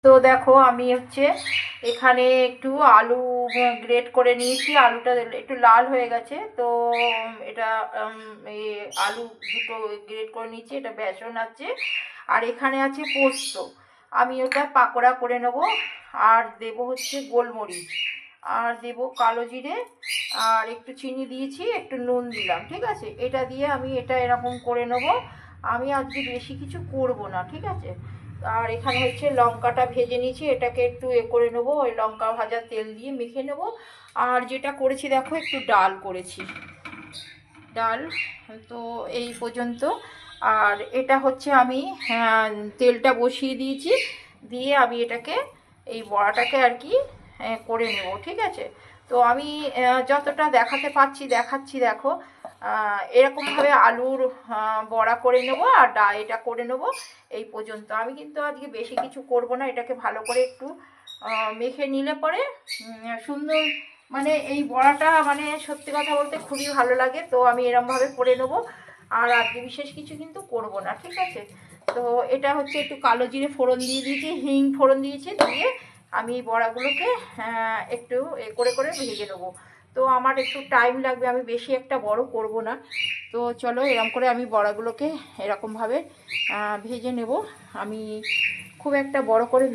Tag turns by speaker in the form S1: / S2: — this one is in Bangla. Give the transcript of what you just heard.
S1: তো দেখো আমি হচ্ছে এখানে একটু আলু গ্রেট করে নিয়েছি, আলুটা একটু লাল হয়ে গেছে। তো এটা এই আলু দুটো গ্রেট করে নিয়েছি, এটা বেসন আছে, আর এখানে আছে পোস্ত। আমি ওটা পাকোড়া করে নেব। আর দেব হচ্ছে গোলমরিচ, আর দেব কালো জিরে, আর একটু চিনি দিয়েছি, একটু নুন দিলাম, ঠিক আছে। এটা দিয়ে আমি এটা এরকম করে নেব। আমি আজকে বেশি কিছু করব না, ঠিক আছে। আর এখানে হচ্ছে লঙ্কাটা ভেজে নিয়েছি, এটাকে একটু করে নেবো, ওই লঙ্কা ভাজা তেল দিয়ে মেখে নেব। আর যেটা করেছি দেখো, একটু ডাল করেছি, ডাল। তো এই পর্যন্ত। আর এটা হচ্ছে আমি তেলটা বসিয়ে দিয়েছি, দিয়ে আমি এটাকে এই বড়াটাকে আর কি করে নেব, ঠিক আছে। তো আমি যতটা দেখাতে পাচ্ছি দেখাচ্ছি, দেখো এরকমভাবে আলুর বড়া করে নেব, আর এটা করে নেব। এই পর্যন্ত। আমি কিন্তু আজকে বেশি কিছু করব না, এটাকে ভালো করে একটু মেখে নিলে পরে সুন্দর, মানে এই বড়াটা মানে সত্যি কথা বলতে খুবই ভালো লাগে। তো আমি এরমভাবে করে নেবো, আর আজকে বিশেষ কিছু কিন্তু করব না, ঠিক আছে। তো এটা হচ্ছে একটু কালো জিরে ফোড়ন দিয়ে দিয়েছি, হিং ফোড়ন দিয়েছি, দিয়ে আমি এই বড়াগুলোকে একটু করে করে ভেজে নেবো। তো আমার একটু টাইম লাগবে, আমি বেশি একটা বড় করব না। তো চলো এরকম করে আমি বড়াগুলোকে এরকমভাবে ভেজে নেব। আমি খুব একটা বড় করে